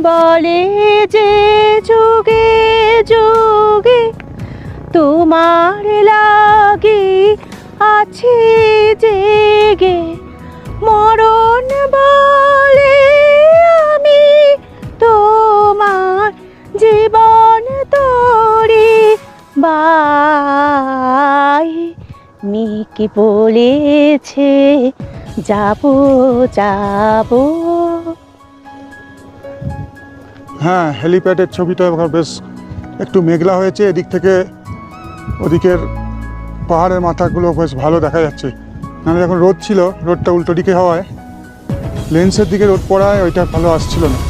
বলে যে যুগে যুগে তোমার লাগি আছি জেগে, মরণ বলে আমি তোমার জীবন তোরে বাই। মেঘে বলেছে যাবো যাবো। হ্যাঁ, হেলিপ্যাডের ছবিটা এবার বেশ একটু মেঘলা হয়েছে, এদিক থেকে ওদিকের পাহাড়ের মাথাগুলো বেশ ভালো দেখা যাচ্ছে। নাহলে যখন রোদ ছিল, রোদটা উল্টো দিকে হওয়ায় লেন্সের দিকে রোদ পড়ায় ওইটা ভালো আসছিল না।